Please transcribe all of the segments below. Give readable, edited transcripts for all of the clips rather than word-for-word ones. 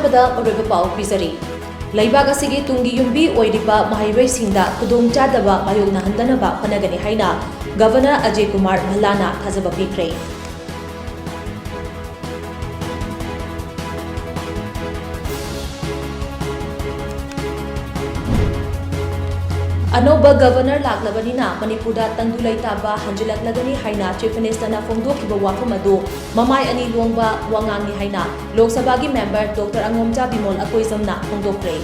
अहमदा अरोइबा पाउ पिजरी लैबाग असिगे तुंगी युम्बी ओइरिबा महाइरोइसिंगदा खुदोंचादबा मायोगनाहंदनबा होनगनि हाइना गवर्नर अजय कुमार भल्लाना थाजबा पिख्रे अनोबा गवर्नर लाक्लबनिना मणिपुरदा तंदु लैताबा हंजिलक्लगनी हाइना चीफ मिनिस्टरना फोंदोखिबा वाफम अदु ममाय अनि लोंगबा वांगांगनि हाइना लोकसभागी मेंबर डॉक्टर अंगोमचा बिमोल अकोइजमना फोंदोक्रे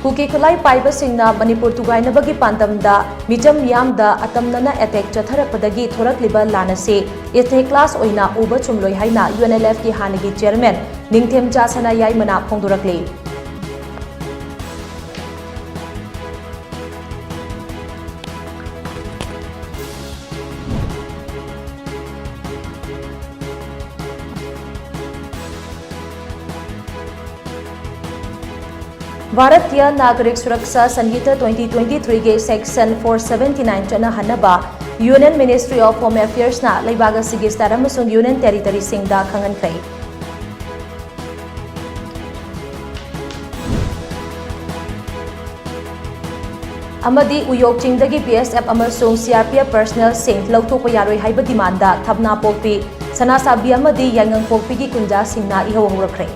कुकी खुलाई पाइबसिंगना मणिपुर तुगाइनबगी पांदमदा मिजम यामदा अतमनना अटैक चथरपदगी थोरकलिबा लानसे इथे क्लास ओइना उबा चुमलोय हाइना यूएनएलएफ की हानगी चेयरमैन निंगथेमचा सनायाइमना फोंदोरकले भारतीय नागरिक सुरक्षा संहिता 2023 के सेक्शन 479 चना हनबा union ministry of home affairs ना लेबाग सिगे स्टार अमसुंग यूनियन टेरिटरी सिंगदा खंगनखै अमदी उयोग चिंगदगी बीएसएफ अमसुंग सीआरपीएफ पर्सनल सिंग लौथोक यारोय हाइबा डिमांडा थबना पोपी सनासाबी अमदी यांगंग पोपी की कुंजा सिंगना इहो होरखै